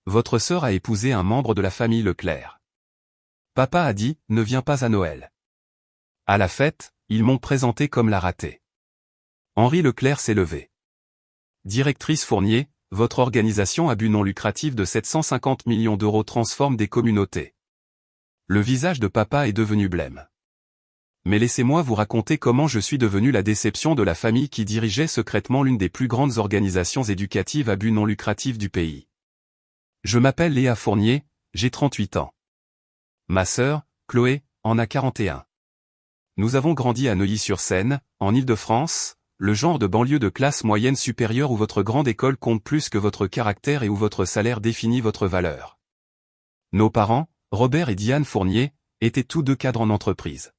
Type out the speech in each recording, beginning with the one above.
Votre sœur a épousé un membre de la famille Leclerc. Papa a dit, ne viens pas à Noël. À la fête, ils m'ont présenté comme la ratée. Henri Leclerc s'est levé. Directrice Fournier, votre organisation à but non lucratif de 750 millions d'euros transforme des communautés. Le visage de papa est devenu blême. Mais laissez-moi vous raconter comment je suis devenu la déception de la famille qui dirigeait secrètement l'une des plus grandes organisations éducatives à but non lucratif du pays. Je m'appelle Léa Fournier, j'ai 38 ans. Ma sœur, Chloé, en a 41. Nous avons grandi à Neuilly-sur-Seine, en Île-de-France, le genre de banlieue de classe moyenne supérieure où votre grande école compte plus que votre caractère et où votre salaire définit votre valeur. Nos parents, Robert et Diane Fournier, étaient tous deux cadres en entreprise.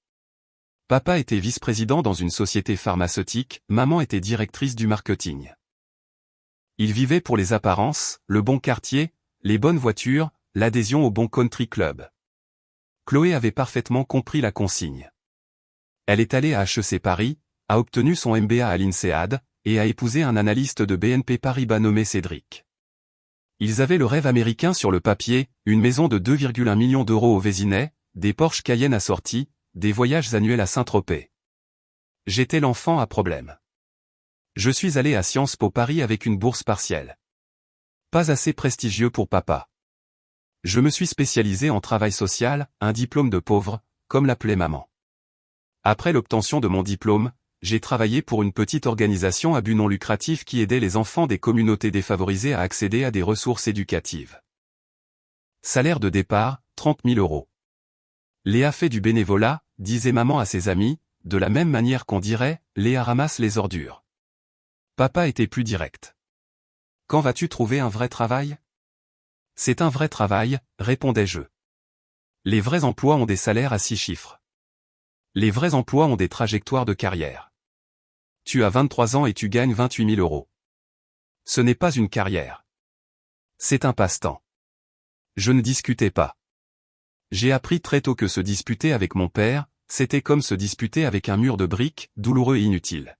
Papa était vice-président dans une société pharmaceutique, maman était directrice du marketing. Ils vivaient pour les apparences, le bon quartier, les bonnes voitures, l'adhésion au bon country club. Chloé avait parfaitement compris la consigne. Elle est allée à HEC Paris, a obtenu son MBA à l'INSEAD, et a épousé un analyste de BNP Paribas nommé Cédric. Ils avaient le rêve américain sur le papier, une maison de 2,1 millions d'euros au Vésinet, des Porsche Cayenne assortis, des voyages annuels à Saint-Tropez. J'étais l'enfant à problème. Je suis allé à Sciences Po Paris avec une bourse partielle. Pas assez prestigieux pour papa. Je me suis spécialisé en travail social, un diplôme de pauvre, comme l'appelait maman. Après l'obtention de mon diplôme, j'ai travaillé pour une petite organisation à but non lucratif qui aidait les enfants des communautés défavorisées à accéder à des ressources éducatives. Salaire de départ, 30 000 euros. Léa fait du bénévolat, disait maman à ses amis, de la même manière qu'on dirait, Léa ramasse les ordures. Papa était plus direct. Quand vas-tu trouver un vrai travail ? C'est un vrai travail, répondais-je. Les vrais emplois ont des salaires à 6 chiffres. Les vrais emplois ont des trajectoires de carrière. Tu as 23 ans et tu gagnes 28 000 euros. Ce n'est pas une carrière. C'est un passe-temps. Je ne discutais pas. J'ai appris très tôt que se disputer avec mon père, c'était comme se disputer avec un mur de briques, douloureux et inutile.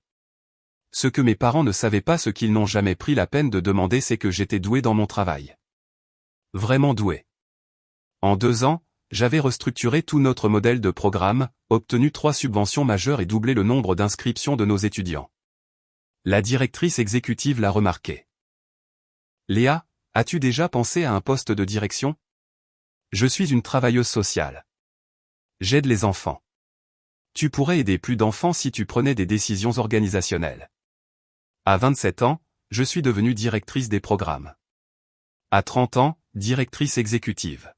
Ce que mes parents ne savaient pas, ce qu'ils n'ont jamais pris la peine de demander, c'est que j'étais doué dans mon travail. Vraiment doué. En 2 ans, j'avais restructuré tout notre modèle de programme, obtenu 3 subventions majeures et doublé le nombre d'inscriptions de nos étudiants. La directrice exécutive l'a remarqué. Léa, as-tu déjà pensé à un poste de direction ? Je suis une travailleuse sociale. J'aide les enfants. Tu pourrais aider plus d'enfants si tu prenais des décisions organisationnelles. À 27 ans, je suis devenue directrice des programmes. À 30 ans, directrice exécutive.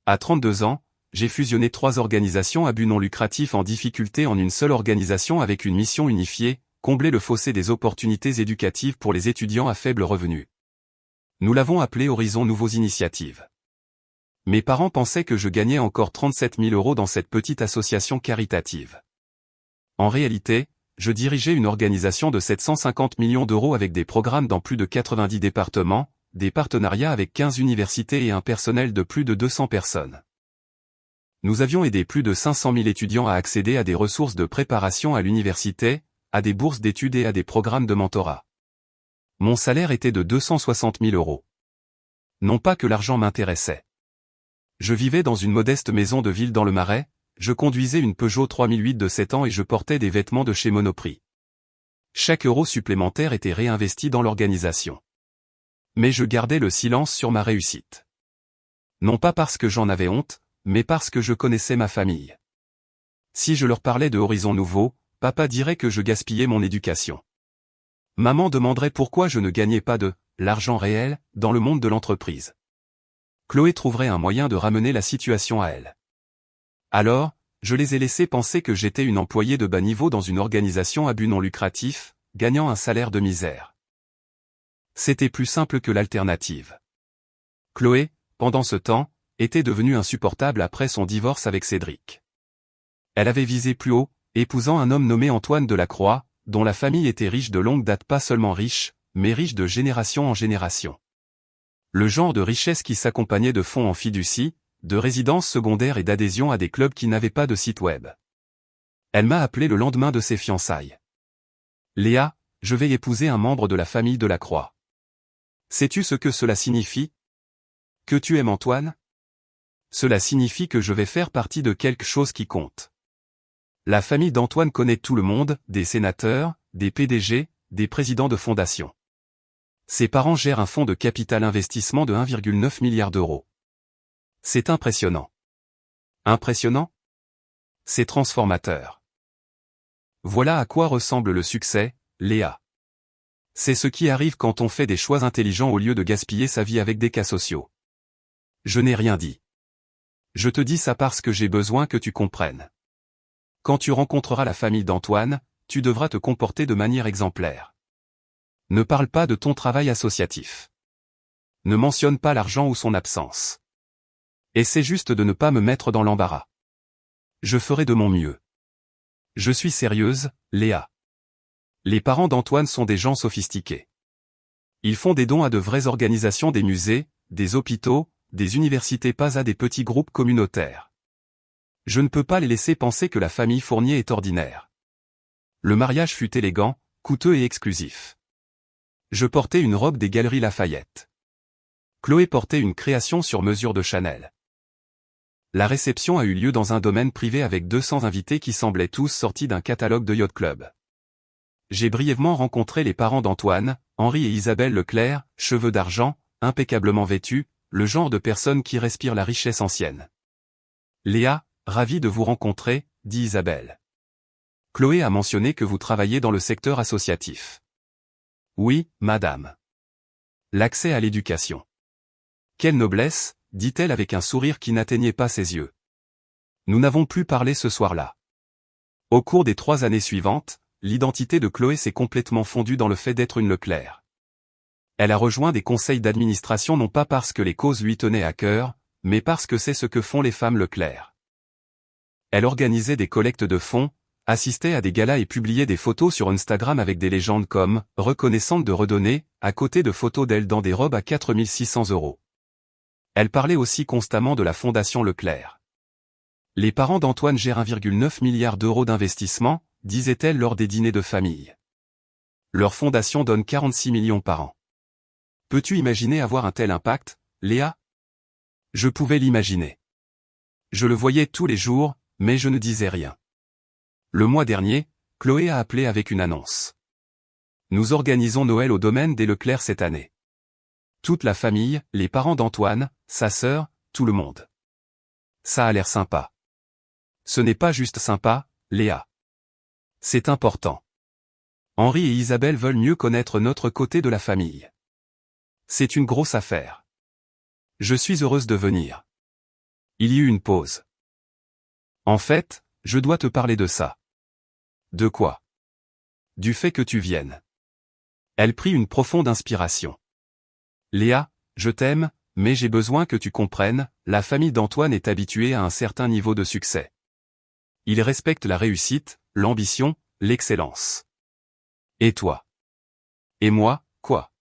À 32 ans, j'ai fusionné 3 organisations à but non lucratif en difficulté en une seule organisation avec une mission unifiée, combler le fossé des opportunités éducatives pour les étudiants à faible revenu. Nous l'avons appelé Horizon Nouveaux Initiatives. Mes parents pensaient que je gagnais encore 37 000 euros dans cette petite association caritative. En réalité, je dirigeais une organisation de 750 millions d'euros avec des programmes dans plus de 90 départements, des partenariats avec 15 universités et un personnel de plus de 200 personnes. Nous avions aidé plus de 500 000 étudiants à accéder à des ressources de préparation à l'université, à des bourses d'études et à des programmes de mentorat. Mon salaire était de 260 000 euros. Non pas que l'argent m'intéressait. Je vivais dans une modeste maison de ville dans le Marais, je conduisais une Peugeot 3008 de 7 ans et je portais des vêtements de chez Monoprix. Chaque euro supplémentaire était réinvesti dans l'organisation. Mais je gardais le silence sur ma réussite. Non pas parce que j'en avais honte, mais parce que je connaissais ma famille. Si je leur parlais de Horizon Nouveau, papa dirait que je gaspillais mon éducation. Maman demanderait pourquoi je ne gagnais pas de l'argent réel dans le monde de l'entreprise. Chloé trouverait un moyen de ramener la situation à elle. Alors, je les ai laissés penser que j'étais une employée de bas niveau dans une organisation à but non lucratif, gagnant un salaire de misère. C'était plus simple que l'alternative. Chloé, pendant ce temps, était devenue insupportable après son divorce avec Cédric. Elle avait visé plus haut, épousant un homme nommé Antoine Delacroix, dont la famille était riche de longue date, pas seulement riche, mais riche de génération en génération. Le genre de richesse qui s'accompagnait de fonds en fiducie, de résidences secondaires et d'adhésion à des clubs qui n'avaient pas de site web. Elle m'a appelé le lendemain de ses fiançailles. Léa, je vais épouser un membre de la famille Delacroix. Sais-tu ce que cela signifie ? Que tu aimes Antoine? Cela signifie que je vais faire partie de quelque chose qui compte. La famille d'Antoine connaît tout le monde, des sénateurs, des PDG, des présidents de fondations. Ses parents gèrent un fonds de capital investissement de 1,9 milliard d'euros. C'est impressionnant. Impressionnant? C'est transformateur. Voilà à quoi ressemble le succès, Léa. C'est ce qui arrive quand on fait des choix intelligents au lieu de gaspiller sa vie avec des cas sociaux. Je n'ai rien dit. Je te dis ça parce que j'ai besoin que tu comprennes. Quand tu rencontreras la famille d'Antoine, tu devras te comporter de manière exemplaire. Ne parle pas de ton travail associatif. Ne mentionne pas l'argent ou son absence. Essaie juste de ne pas me mettre dans l'embarras. Je ferai de mon mieux. Je suis sérieuse, Léa. Les parents d'Antoine sont des gens sophistiqués. Ils font des dons à de vraies organisations, des musées, des hôpitaux, des universités, pas à des petits groupes communautaires. Je ne peux pas les laisser penser que la famille Fournier est ordinaire. Le mariage fut élégant, coûteux et exclusif. Je portais une robe des Galeries Lafayette. Chloé portait une création sur mesure de Chanel. La réception a eu lieu dans un domaine privé avec 200 invités qui semblaient tous sortis d'un catalogue de Yacht Club. J'ai brièvement rencontré les parents d'Antoine, Henri et Isabelle Leclerc, cheveux d'argent, impeccablement vêtus, le genre de personnes qui respirent la richesse ancienne. Léa, ravie de vous rencontrer, dit Isabelle. Chloé a mentionné que vous travaillez dans le secteur associatif. Oui, madame. L'accès à l'éducation. Quelle noblesse, dit-elle avec un sourire qui n'atteignait pas ses yeux. Nous n'avons plus parlé ce soir-là. Au cours des 3 années suivantes, l'identité de Chloé s'est complètement fondue dans le fait d'être une Leclerc. Elle a rejoint des conseils d'administration non pas parce que les causes lui tenaient à cœur, mais parce que c'est ce que font les femmes Leclerc. Elle organisait des collectes de fonds, assistait à des galas et publiait des photos sur Instagram avec des légendes comme « reconnaissante de redonner », à côté de photos d'elle dans des robes à 4 600 €. Elle parlait aussi constamment de la Fondation Leclerc. Les parents d'Antoine gèrent 1,9 milliard d'euros d'investissement, disait-elle lors des dîners de famille. Leur fondation donne 46 millions par an. Peux-tu imaginer avoir un tel impact, Léa? Je pouvais l'imaginer. Je le voyais tous les jours, mais je ne disais rien. Le mois dernier, Chloé a appelé avec une annonce. Nous organisons Noël au domaine des Leclerc cette année. Toute la famille, les parents d'Antoine, sa sœur, tout le monde. Ça a l'air sympa. Ce n'est pas juste sympa, Léa. C'est important. Henri et Isabelle veulent mieux connaître notre côté de la famille. C'est une grosse affaire. Je suis heureuse de venir. Il y eut une pause. En fait, je dois te parler de ça. De quoi? Du fait que tu viennes. Elle prit une profonde inspiration. Léa, je t'aime, mais j'ai besoin que tu comprennes, la famille d'Antoine est habituée à un certain niveau de succès. Ils respectent la réussite, l'ambition, l'excellence. Et toi? Et moi, quoi?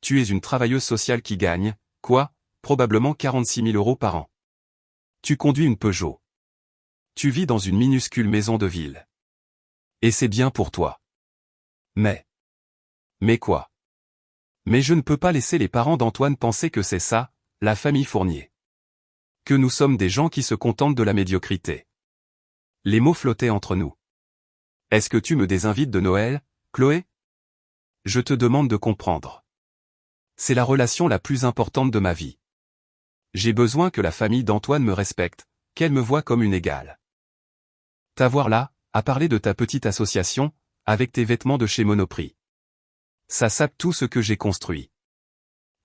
Tu es une travailleuse sociale qui gagne, quoi, probablement 46 000 € par an. Tu conduis une Peugeot. Tu vis dans une minuscule maison de ville. Et c'est bien pour toi. Mais quoi? Mais je ne peux pas laisser les parents d'Antoine penser que c'est ça, la famille Fournier. Que nous sommes des gens qui se contentent de la médiocrité. Les mots flottaient entre nous. Est-ce que tu me désinvites de Noël, Chloé? Je te demande de comprendre. C'est la relation la plus importante de ma vie. J'ai besoin que la famille d'Antoine me respecte, qu'elle me voie comme une égale. T'avoir là, à parler de ta petite association, avec tes vêtements de chez Monoprix. Ça sape tout ce que j'ai construit.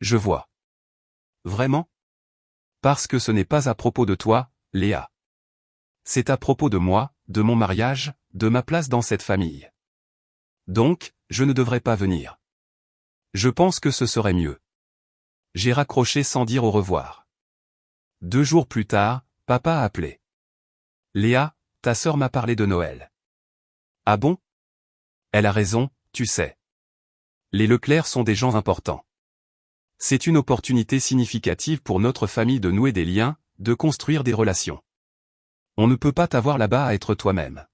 Je vois. Vraiment? Parce que ce n'est pas à propos de toi, Léa. C'est à propos de moi, de mon mariage, de ma place dans cette famille. Donc, je ne devrais pas venir. Je pense que ce serait mieux. J'ai raccroché sans dire au revoir. 2 jours plus tard, papa a appelé. Léa, ta sœur m'a parlé de Noël. Ah bon? Elle a raison, tu sais. Les Leclerc sont des gens importants. C'est une opportunité significative pour notre famille de nouer des liens, de construire des relations. On ne peut pas t'avoir là-bas à être toi-même.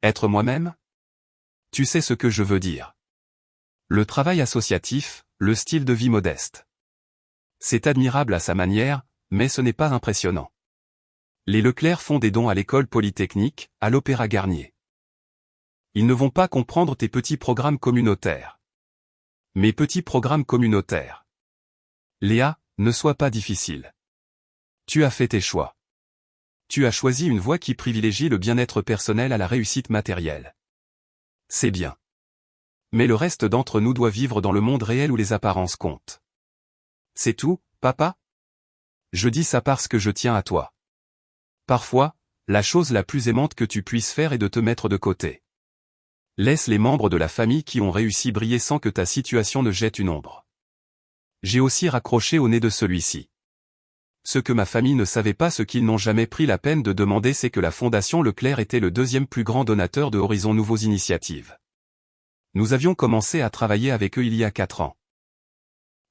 Être moi-même? Tu sais ce que je veux dire. Le travail associatif, le style de vie modeste. C'est admirable à sa manière, mais ce n'est pas impressionnant. Les Leclerc font des dons à l'école polytechnique, à l'Opéra Garnier. Ils ne vont pas comprendre tes petits programmes communautaires. Mes petits programmes communautaires. Léa, ne sois pas difficile. Tu as fait tes choix. Tu as choisi une voie qui privilégie le bien-être personnel à la réussite matérielle. C'est bien. Mais le reste d'entre nous doit vivre dans le monde réel où les apparences comptent. C'est tout, papa? Je dis ça parce que je tiens à toi. Parfois, la chose la plus aimante que tu puisses faire est de te mettre de côté. Laisse les membres de la famille qui ont réussi briller sans que ta situation ne jette une ombre. J'ai aussi raccroché au nez de celui-ci. Ce que ma famille ne savait pas, ce qu'ils n'ont jamais pris la peine de demander, c'est que la Fondation Leclerc était le deuxième plus grand donateur de Horizon Nouveaux Initiatives. Nous avions commencé à travailler avec eux il y a 4 ans.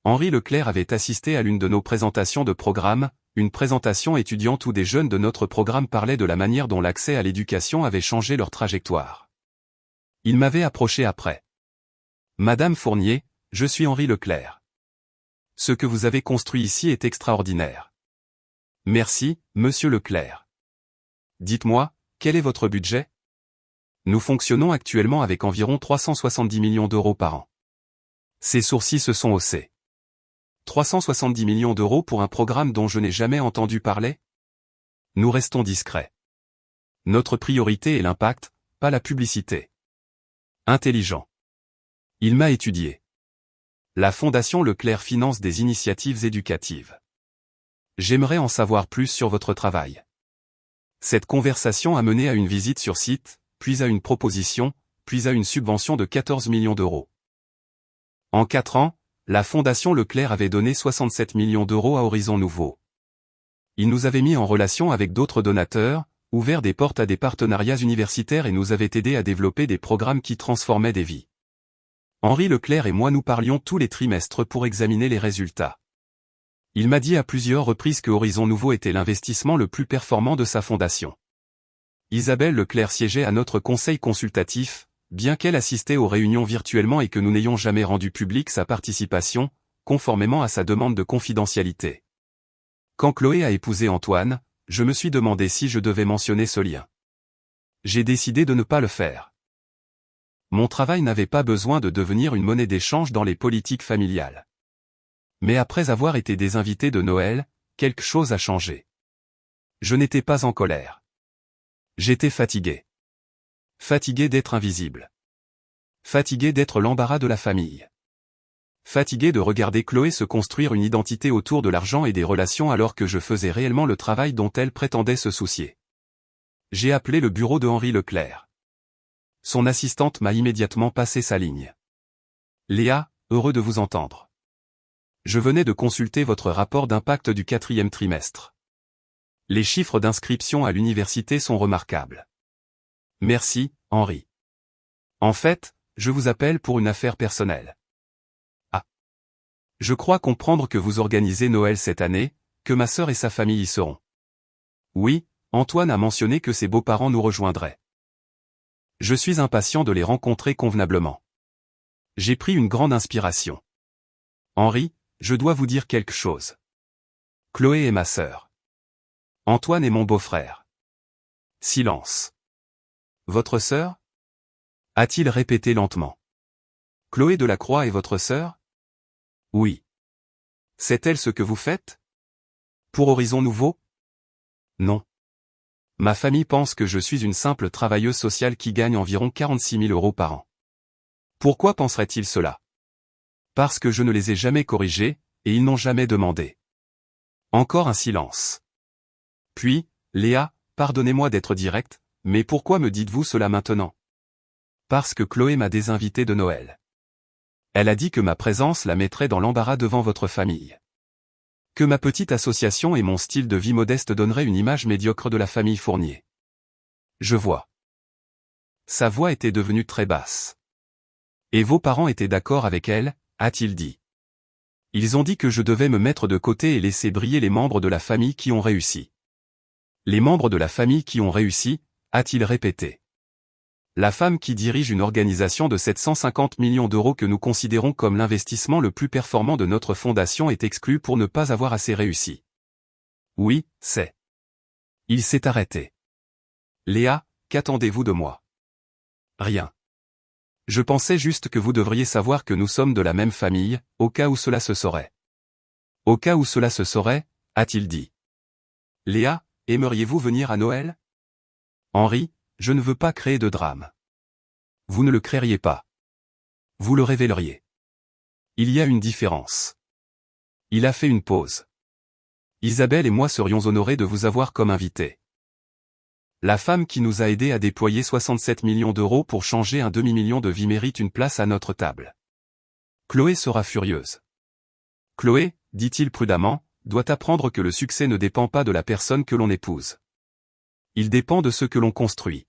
Henri Leclerc avait assisté à l'une de nos présentations de programme, une présentation étudiante où des jeunes de notre programme parlaient de la manière dont l'accès à l'éducation avait changé leur trajectoire. Il m'avait approché après. Madame Fournier, je suis Henri Leclerc. Ce que vous avez construit ici est extraordinaire. Merci, monsieur Leclerc. Dites-moi, quel est votre budget? Nous fonctionnons actuellement avec environ 370 millions d'euros par an. Ses sourcils se sont haussés. 370 millions d'euros pour un programme dont je n'ai jamais entendu parler? Nous restons discrets. Notre priorité est l'impact, pas la publicité. Intelligent. Il m'a étudié. La Fondation Leclerc finance des initiatives éducatives. J'aimerais en savoir plus sur votre travail. Cette conversation a mené à une visite sur site, puis à une proposition, puis à une subvention de 14 millions d'euros. En 4 ans, la Fondation Leclerc avait donné 67 millions d'euros à Horizon Nouveau. Il nous avait mis en relation avec d'autres donateurs, ouvert des portes à des partenariats universitaires et nous avait aidé à développer des programmes qui transformaient des vies. Henri Leclerc et moi nous parlions tous les trimestres pour examiner les résultats. Il m'a dit à plusieurs reprises que Horizon Nouveau était l'investissement le plus performant de sa fondation. Isabelle Leclerc siégeait à notre conseil consultatif, bien qu'elle assistait aux réunions virtuellement et que nous n'ayons jamais rendu publique sa participation, conformément à sa demande de confidentialité. Quand Chloé a épousé Antoine, je me suis demandé si je devais mentionner ce lien. J'ai décidé de ne pas le faire. Mon travail n'avait pas besoin de devenir une monnaie d'échange dans les politiques familiales. Mais après avoir été des invités de Noël, quelque chose a changé. Je n'étais pas en colère. J'étais fatigué. Fatigué d'être invisible. Fatigué d'être l'embarras de la famille. Fatigué de regarder Chloé se construire une identité autour de l'argent et des relations alors que je faisais réellement le travail dont elle prétendait se soucier. J'ai appelé le bureau de Henri Leclerc. Son assistante m'a immédiatement passé sa ligne. Léa, heureux de vous entendre. Je venais de consulter votre rapport d'impact du 4e trimestre. Les chiffres d'inscription à l'université sont remarquables. Merci, Henri. En fait, je vous appelle pour une affaire personnelle. Ah. Je crois comprendre que vous organisez Noël cette année, que ma sœur et sa famille y seront. Oui, Antoine a mentionné que ses beaux-parents nous rejoindraient. Je suis impatient de les rencontrer convenablement. J'ai pris une grande inspiration. Henri, je dois vous dire quelque chose. Chloé est ma sœur. Antoine est mon beau-frère. Silence. Votre sœur? A-t-il répété lentement. Chloé Delacroix est votre sœur? Oui. C'est-elle ce que vous faites? Pour Horizon Nouveau? Non. Ma famille pense que je suis une simple travailleuse sociale qui gagne environ 46 000 euros par an. Pourquoi penserait-il cela? Parce que je ne les ai jamais corrigés, et ils n'ont jamais demandé. Encore un silence. Puis, Léa, pardonnez-moi d'être directe, mais pourquoi me dites-vous cela maintenant? Parce que Chloé m'a désinvité de Noël. Elle a dit que ma présence la mettrait dans l'embarras devant votre famille. Que ma petite association et mon style de vie modeste donneraient une image médiocre de la famille Fournier. Je vois. Sa voix était devenue très basse. Et vos parents étaient d'accord avec elle, a-t-il dit. Ils ont dit que je devais me mettre de côté et laisser briller les membres de la famille qui ont réussi. Les membres de la famille qui ont réussi, a-t-il répété. La femme qui dirige une organisation de 750 millions d'euros que nous considérons comme l'investissement le plus performant de notre fondation est exclue pour ne pas avoir assez réussi. Oui, c'est. Il s'est arrêté. Léa, qu'attendez-vous de moi? Rien. Je pensais juste que vous devriez savoir que nous sommes de la même famille, au cas où cela se saurait. Au cas où cela se saurait, a-t-il dit. Léa, aimeriez-vous venir à Noël? Henri, je ne veux pas créer de drame. Vous ne le créeriez pas. Vous le révéleriez. Il y a une différence. Il a fait une pause. Isabelle et moi serions honorés de vous avoir comme invité. La femme qui nous a aidés à déployer 67 millions d'euros pour changer un demi-million de vies mérite une place à notre table. Chloé sera furieuse. Chloé, dit-il prudemment, doit apprendre que le succès ne dépend pas de la personne que l'on épouse. Il dépend de ce que l'on construit.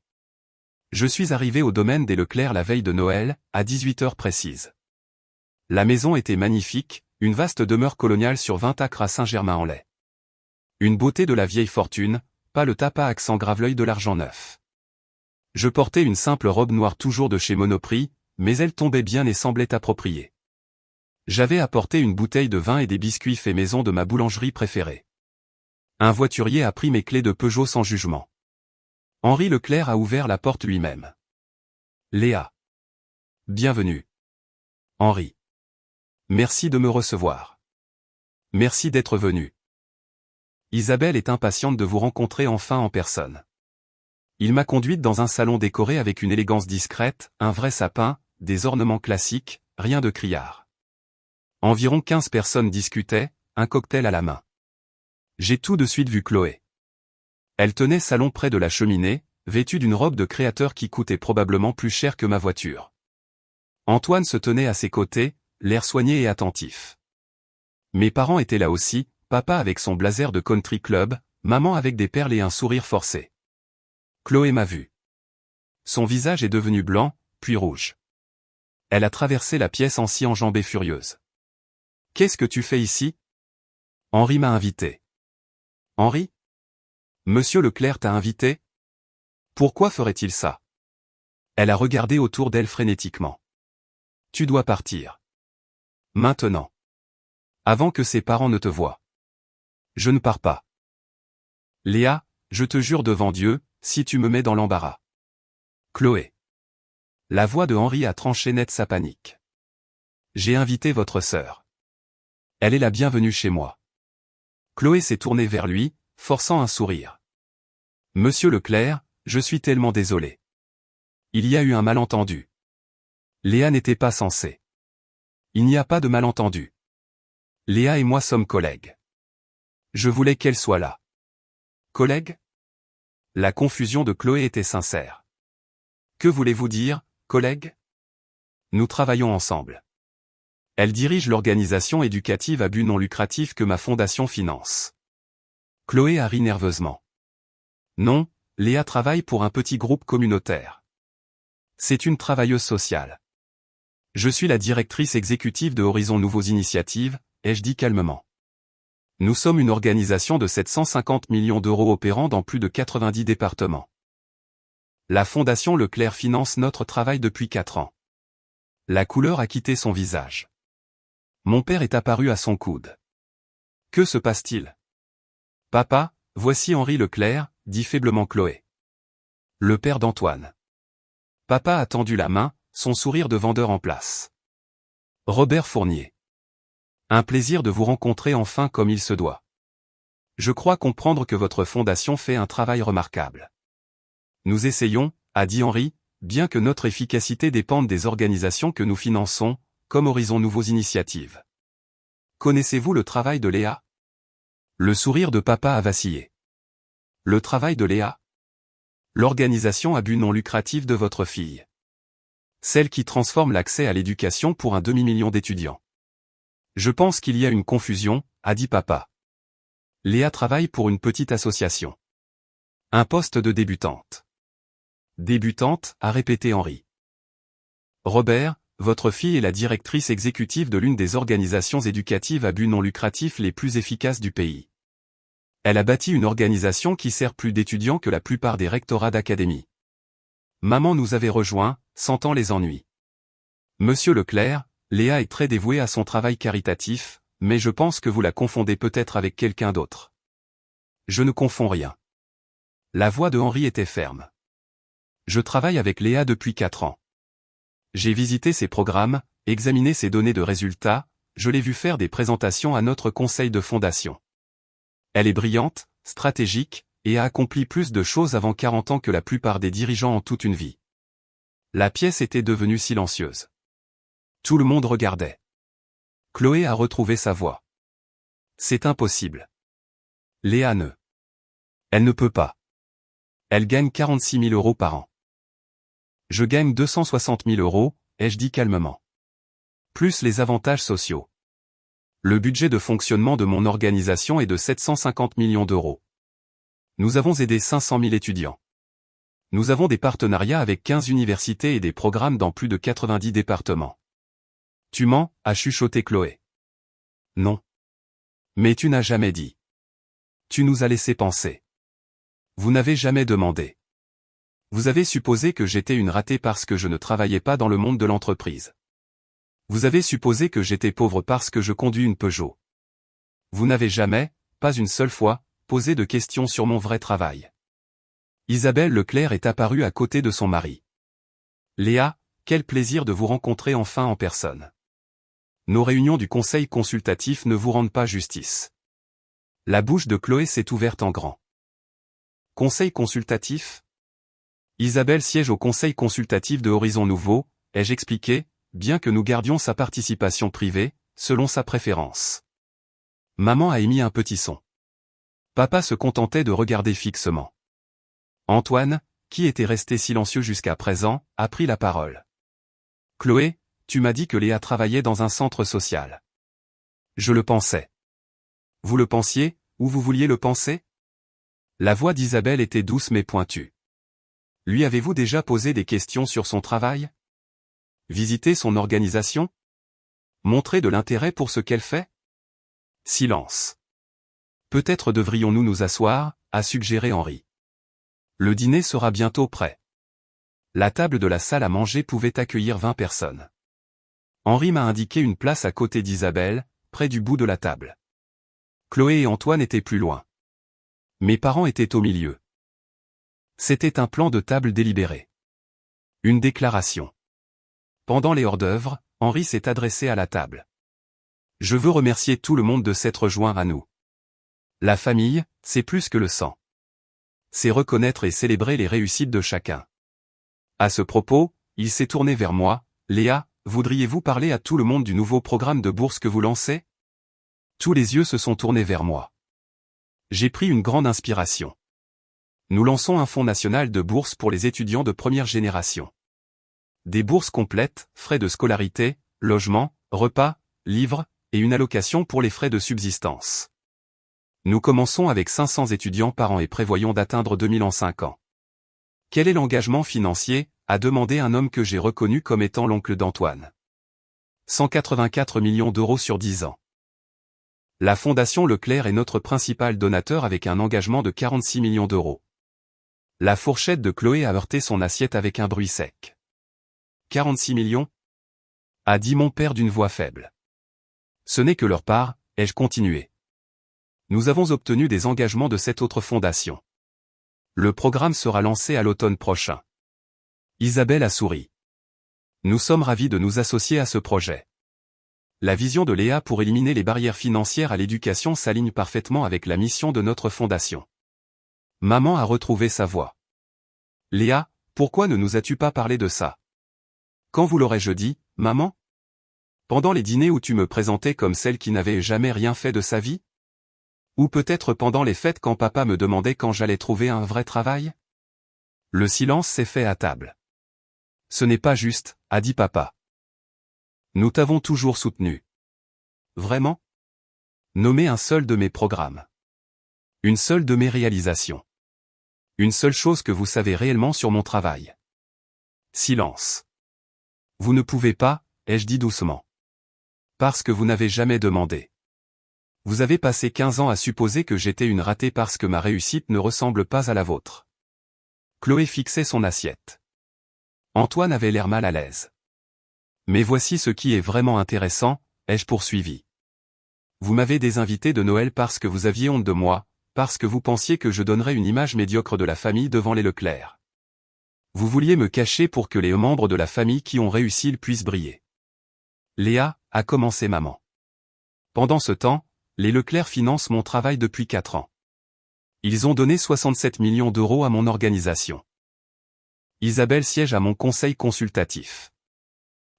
Je suis arrivé au domaine des Leclerc la veille de Noël, à 18 heures précises. La maison était magnifique, une vaste demeure coloniale sur 20 acres à Saint-Germain-en-Laye. Une beauté de la vieille fortune, pas le tape à accent grave-l'œil de l'argent neuf. Je portais une simple robe noire toujours de chez Monoprix, mais elle tombait bien et semblait appropriée. J'avais apporté une bouteille de vin et des biscuits faits maison de ma boulangerie préférée. Un voiturier a pris mes clés de Peugeot sans jugement. Henri Leclerc a ouvert la porte lui-même. Léa. Bienvenue. Henri. Merci de me recevoir. Merci d'être venu. Isabelle est impatiente de vous rencontrer enfin en personne. Il m'a conduite dans un salon décoré avec une élégance discrète, un vrai sapin, des ornements classiques, rien de criard. Environ 15 personnes discutaient, un cocktail à la main. J'ai tout de suite vu Chloé. Elle tenait salon près de la cheminée, vêtue d'une robe de créateur qui coûtait probablement plus cher que ma voiture. Antoine se tenait à ses côtés, l'air soigné et attentif. Mes parents étaient là aussi, papa avec son blazer de country club, maman avec des perles et un sourire forcé. Chloé m'a vu. Son visage est devenu blanc, puis rouge. Elle a traversé la pièce en s'y enjambée furieuse. « Qu'est-ce que tu fais ici ?» Henri m'a invité. « Henri ? Monsieur Leclerc t'a invité ? Pourquoi ferait-il ça ?» Elle a regardé autour d'elle frénétiquement. « Tu dois partir. Maintenant. Avant que ses parents ne te voient. » Je ne pars pas. Léa, je te jure devant Dieu, si tu me mets dans l'embarras. Chloé. La voix de Henri a tranché net sa panique. J'ai invité votre sœur. Elle est la bienvenue chez moi. Chloé s'est tournée vers lui, forçant un sourire. Monsieur Leclerc, je suis tellement désolé. Il y a eu un malentendu. Léa n'était pas censée. Il n'y a pas de malentendu. Léa et moi sommes collègues. Je voulais qu'elle soit là. Collègue ? La confusion de Chloé était sincère. Que voulez-vous dire, collègue ? Nous travaillons ensemble. Elle dirige l'organisation éducative à but non lucratif que ma fondation finance. Chloé a ri nerveusement. Non, Léa travaille pour un petit groupe communautaire. C'est une travailleuse sociale. Je suis la directrice exécutive de Horizon Nouveaux Initiatives, ai-je dit calmement. Nous sommes une organisation de 750 millions d'euros opérant dans plus de 90 départements. La Fondation Leclerc finance notre travail depuis 4 ans. La couleur a quitté son visage. Mon père est apparu à son coude. Que se passe-t-il ? Papa, voici Henri Leclerc, dit faiblement Chloé. Le père d'Antoine. Papa a tendu la main, son sourire de vendeur en place. Robert Fournier. Un plaisir de vous rencontrer enfin comme il se doit. Je crois comprendre que votre fondation fait un travail remarquable. Nous essayons, a dit Henri, bien que notre efficacité dépende des organisations que nous finançons, comme Horizon Nouveaux Initiatives. Connaissez-vous le travail de Léa ? Le sourire de papa a vacillé. Le travail de Léa ? L'organisation à but non lucratif de votre fille. Celle qui transforme l'accès à l'éducation pour un demi-million d'étudiants. Je pense qu'il y a une confusion, a dit papa. Léa travaille pour une petite association. Un poste de débutante. Débutante, a répété Henri. Robert, votre fille est la directrice exécutive de l'une des organisations éducatives à but non lucratif les plus efficaces du pays. Elle a bâti une organisation qui sert plus d'étudiants que la plupart des rectorats d'académie. Maman nous avait rejoints, sentant les ennuis. Monsieur Leclerc, Léa est très dévouée à son travail caritatif, mais je pense que vous la confondez peut-être avec quelqu'un d'autre. Je ne confonds rien. La voix de Henri était ferme. Je travaille avec Léa depuis 4 ans. J'ai visité ses programmes, examiné ses données de résultats, je l'ai vu faire des présentations à notre conseil de fondation. Elle est brillante, stratégique, et a accompli plus de choses avant 40 ans que la plupart des dirigeants en toute une vie. La pièce était devenue silencieuse. Tout le monde regardait. Chloé a retrouvé sa voix. C'est impossible. Léa ne. Elle ne peut pas. Elle gagne 46 000 € par an. Je gagne 260 000 €, ai-je dit calmement. Plus les avantages sociaux. Le budget de fonctionnement de mon organisation est de 750 millions d'euros. Nous avons aidé 500 000 étudiants. Nous avons des partenariats avec 15 universités et des programmes dans plus de 90 départements. Tu mens, a chuchoté Chloé. Non. Mais tu n'as jamais dit. Tu nous as laissé penser. Vous n'avez jamais demandé. Vous avez supposé que j'étais une ratée parce que je ne travaillais pas dans le monde de l'entreprise. Vous avez supposé que j'étais pauvre parce que je conduis une Peugeot. Vous n'avez jamais, pas une seule fois, posé de questions sur mon vrai travail. Isabelle Leclerc est apparue à côté de son mari. Léa, quel plaisir de vous rencontrer enfin en personne. Nos réunions du conseil consultatif ne vous rendent pas justice. La bouche de Chloé s'est ouverte en grand. Conseil consultatif ? Isabelle siège au conseil consultatif de Horizon Nouveau, ai-je expliqué, bien que nous gardions sa participation privée, selon sa préférence. Maman a émis un petit son. Papa se contentait de regarder fixement. Antoine, qui était resté silencieux jusqu'à présent, a pris la parole. Chloé, tu m'as dit que Léa travaillait dans un centre social. Je le pensais. Vous le pensiez, ou vous vouliez le penser ? La voix d'Isabelle était douce mais pointue. Lui avez-vous déjà posé des questions sur son travail ? Visité son organisation ? Montré de l'intérêt pour ce qu'elle fait ? Silence. Peut-être devrions-nous nous asseoir, a suggéré Henri. Le dîner sera bientôt prêt. La table de la salle à manger pouvait accueillir 20 personnes. Henri m'a indiqué une place à côté d'Isabelle, près du bout de la table. Chloé et Antoine étaient plus loin. Mes parents étaient au milieu. C'était un plan de table délibéré. Une déclaration. Pendant les hors-d'œuvre, Henri s'est adressé à la table. Je veux remercier tout le monde de s'être joint à nous. La famille, c'est plus que le sang. C'est reconnaître et célébrer les réussites de chacun. À ce propos, il s'est tourné vers moi. Léa, voudriez-vous parler à tout le monde du nouveau programme de bourse que vous lancez ? Tous les yeux se sont tournés vers moi. J'ai pris une grande inspiration. Nous lançons un fonds national de bourse pour les étudiants de première génération. Des bourses complètes, frais de scolarité, logement, repas, livres, et une allocation pour les frais de subsistance. Nous commençons avec 500 étudiants par an et prévoyons d'atteindre 2000 en 5 ans. Quel est l'engagement financier ? A demandé un homme que j'ai reconnu comme étant l'oncle d'Antoine. 184 millions d'euros sur 10 ans. La Fondation Leclerc est notre principal donateur avec un engagement de 46 millions d'euros. La fourchette de Chloé a heurté son assiette avec un bruit sec. 46 millions ? A dit mon père d'une voix faible. Ce n'est que leur part, ai-je continué. Nous avons obtenu des engagements de cette autre fondation. Le programme sera lancé à l'automne prochain. Isabelle a souri. Nous sommes ravis de nous associer à ce projet. La vision de Léa pour éliminer les barrières financières à l'éducation s'aligne parfaitement avec la mission de notre fondation. Maman a retrouvé sa voix. Léa, pourquoi ne nous as-tu pas parlé de ça ? Quand vous l'aurais-je dit, maman ? Pendant les dîners où tu me présentais comme celle qui n'avait jamais rien fait de sa vie ? Ou peut-être pendant les fêtes quand papa me demandait quand j'allais trouver un vrai travail ? Le silence s'est fait à table. Ce n'est pas juste, a dit papa. Nous t'avons toujours soutenu. Vraiment ? Nommez un seul de mes programmes. Une seule de mes réalisations. Une seule chose que vous savez réellement sur mon travail. Silence. Vous ne pouvez pas, ai-je dit doucement. Parce que vous n'avez jamais demandé. Vous avez passé 15 ans à supposer que j'étais une ratée parce que ma réussite ne ressemble pas à la vôtre. Chloé fixait son assiette. Antoine avait l'air mal à l'aise. Mais voici ce qui est vraiment intéressant, ai-je poursuivi. Vous m'avez désinvité de Noël parce que vous aviez honte de moi, parce que vous pensiez que je donnerais une image médiocre de la famille devant les Leclerc. Vous vouliez me cacher pour que les membres de la famille qui ont réussi puissent briller. Léa, a commencé maman. Pendant ce temps, les Leclerc financent mon travail depuis 4 ans. Ils ont donné 67 millions d'euros à mon organisation. Isabelle siège à mon conseil consultatif.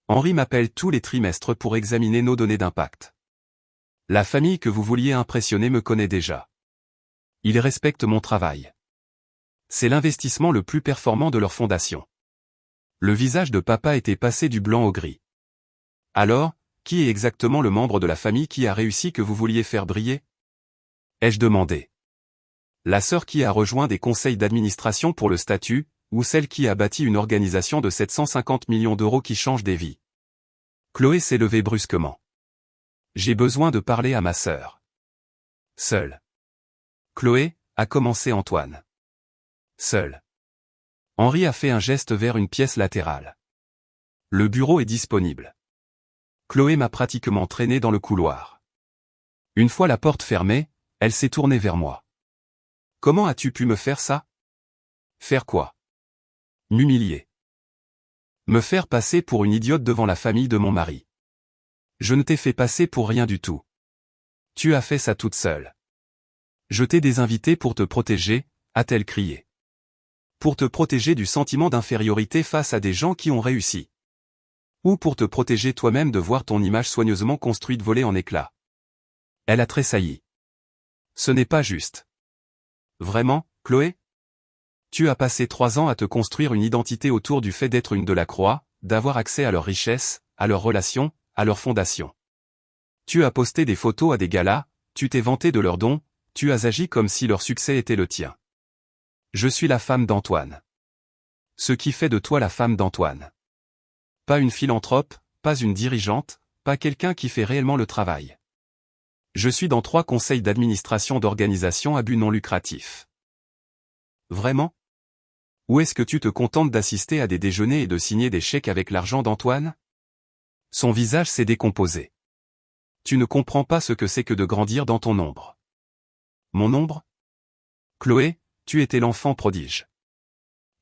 Henri m'appelle tous les trimestres pour examiner nos données d'impact. La famille que vous vouliez impressionner me connaît déjà. Ils respectent mon travail. C'est l'investissement le plus performant de leur fondation. Le visage de papa était passé du blanc au gris. Alors, qui est exactement le membre de la famille qui a réussi que vous vouliez faire briller? Ai-je demandé. La sœur qui a rejoint des conseils d'administration pour le statut, ou celle qui a bâti une organisation de 750 millions d'euros qui change des vies? Chloé s'est levée brusquement. J'ai besoin de parler à ma sœur. Seule. Chloé, a commencé Antoine. Seul. Henri a fait un geste vers une pièce latérale. Le bureau est disponible. Chloé m'a pratiquement traîné dans le couloir. Une fois la porte fermée, elle s'est tournée vers moi. Comment as-tu pu me faire ça? Faire quoi? M'humilier. Me faire passer pour une idiote devant la famille de mon mari. Je ne t'ai fait passer pour rien du tout. Tu as fait ça toute seule. Je t'ai désinvité pour te protéger, a-t-elle crié. Pour te protéger du sentiment d'infériorité face à des gens qui ont réussi. Ou pour te protéger toi-même de voir ton image soigneusement construite voler en éclats. Elle a tressailli. Ce n'est pas juste. Vraiment, Chloé? Tu as passé 3 ans à te construire une identité autour du fait d'être une Delacroix, d'avoir accès à leurs richesses, à leurs relations, à leurs fondations. Tu as posté des photos à des galas, tu t'es vanté de leurs dons, tu as agi comme si leur succès était le tien. Je suis la femme d'Antoine. Ce qui fait de toi la femme d'Antoine. Pas une philanthrope, pas une dirigeante, pas quelqu'un qui fait réellement le travail. Je suis dans 3 conseils d'administration d'organisations à but non lucratif. Vraiment? Ou est-ce que tu te contentes d'assister à des déjeuners et de signer des chèques avec l'argent d'Antoine? Son visage s'est décomposé. Tu ne comprends pas ce que c'est que de grandir dans ton ombre. Mon ombre? Chloé, tu étais l'enfant prodige.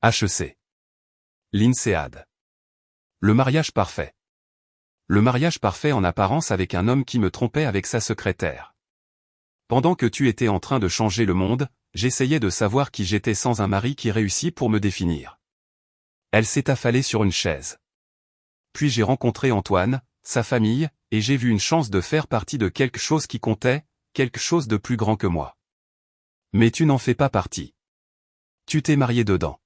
HEC. l'INSEAD. Le mariage parfait. Le mariage parfait en apparence avec un homme qui me trompait avec sa secrétaire. Pendant que tu étais en train de changer le monde, j'essayais de savoir qui j'étais sans un mari qui réussit pour me définir. Elle s'est affalée sur une chaise. Puis j'ai rencontré Antoine, sa famille, et j'ai vu une chance de faire partie de quelque chose qui comptait, quelque chose de plus grand que moi. Mais tu n'en fais pas partie. Tu t'es marié dedans.